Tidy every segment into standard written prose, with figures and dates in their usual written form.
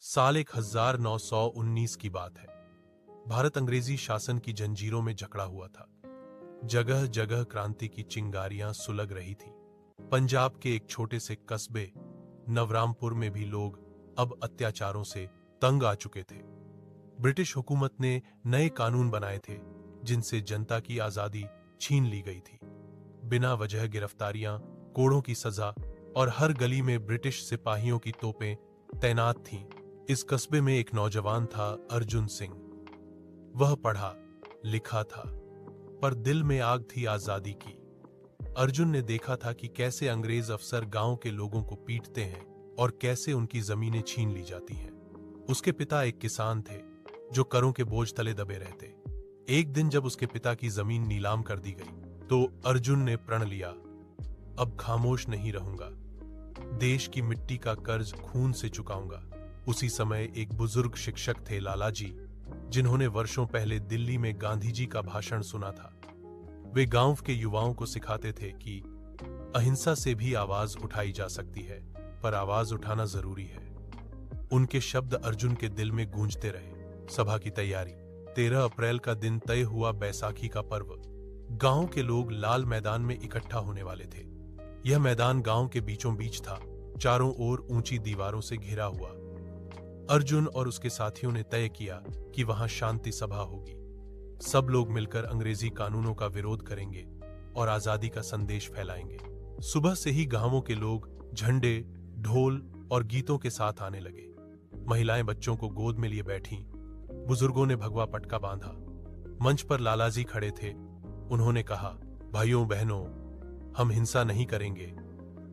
साल 1919 की बात है। भारत अंग्रेजी शासन की जंजीरों में जकड़ा हुआ था। जगह जगह क्रांति की चिंगारियां सुलग रही थी। पंजाब के एक छोटे से कस्बे नवरामपुर में भी लोग अब अत्याचारों से तंग आ चुके थे। ब्रिटिश हुकूमत ने नए कानून बनाए थे जिनसे जनता की आजादी छीन ली गई थी। बिना वजह गिरफ्तारियां, कोड़ों की सजा और हर गली में ब्रिटिश सिपाहियों की तोपें तैनात थीं। इस कस्बे में एक नौजवान था, अर्जुन सिंह। वह पढ़ा लिखा था, पर दिल में आग थी आजादी की। अर्जुन ने देखा था कि कैसे अंग्रेज अफसर गांव के लोगों को पीटते हैं और कैसे उनकी जमीनें छीन ली जाती हैं। उसके पिता एक किसान थे जो करों के बोझ तले दबे रहते। एक दिन जब उसके पिता की जमीन नीलाम कर दी गई तो अर्जुन ने प्रण लिया, अब खामोश नहीं रहूंगा, देश की मिट्टी का कर्ज खून से चुकाऊंगा। उसी समय एक बुजुर्ग शिक्षक थे, लालाजी, जिन्होंने वर्षों पहले दिल्ली में गांधी जी का भाषण सुना था। वे गांव के युवाओं को सिखाते थे कि अहिंसा से भी आवाज उठाई जा सकती है, पर आवाज उठाना जरूरी है। उनके शब्द अर्जुन के दिल में गूंजते रहे। सभा की तैयारी। 13 अप्रैल का दिन तय हुआ, बैसाखी का पर्व। गांव के लोग लाल मैदान में इकट्ठा होने वाले थे। यह मैदान गांव के बीचों बीच था, चारों ओर ऊंची दीवारों से घिरा हुआ। अर्जुन और उसके साथियों ने तय किया कि वहां शांति सभा होगी। सब लोग मिलकर अंग्रेजी कानूनों का विरोध करेंगे और आजादी का संदेश फैलाएंगे। सुबह से ही गांवों के लोग झंडे, ढोल और गीतों के साथ आने लगे। महिलाएं बच्चों को गोद में लिए बैठीं। बुजुर्गों ने भगवा पटका बांधा। मंच पर लालाजी खड़े थे। उन्होंने कहा, भाइयों बहनों, हम हिंसा नहीं करेंगे,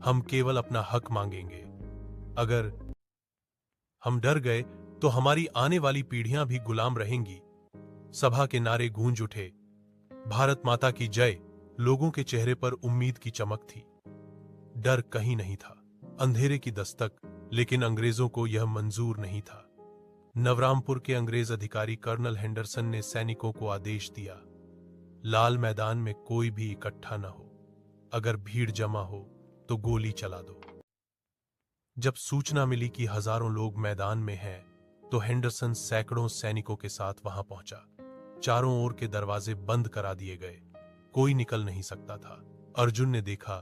हम केवल अपना हक मांगेंगे। अगर हम डर गए तो हमारी आने वाली पीढ़ियां भी गुलाम रहेंगी। सभा के नारे गूंज उठे। भारत माता की जय। लोगों के चेहरे पर उम्मीद की चमक थी। डर कहीं नहीं था, अंधेरे की दस्तक, लेकिन अंग्रेजों को यह मंजूर नहीं था। नवरामपुर के अंग्रेज अधिकारी कर्नल हेंडरसन ने सैनिकों को आदेश दिया, लाल मैदान में कोई भी इकट्ठा न हो। अगर भीड़ जमा हो तो गोली चला दो। जब सूचना मिली कि हजारों लोग मैदान में हैं, तो हेंडरसन सैकड़ों सैनिकों के साथ वहां पहुंचा। चारों ओर के दरवाजे बंद करा दिए गए, कोई निकल नहीं सकता था। अर्जुन ने देखा,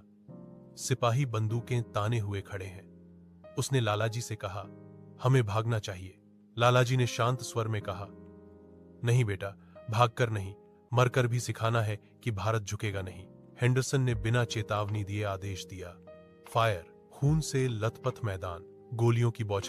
सिपाही बंदूकें ताने हुए खड़े हैं। उसने लालाजी से कहा, हमें भागना चाहिए। लालाजी ने शांत स्वर में कहा, नहीं बेटा, भागकर नहीं, मरकर भी सिखाना है कि भारत झुकेगा नहीं। हेंडरसन ने बिना चेतावनी दिए आदेश दिया, फायर। खून से लथपथ मैदान, गोलियों की बौछारें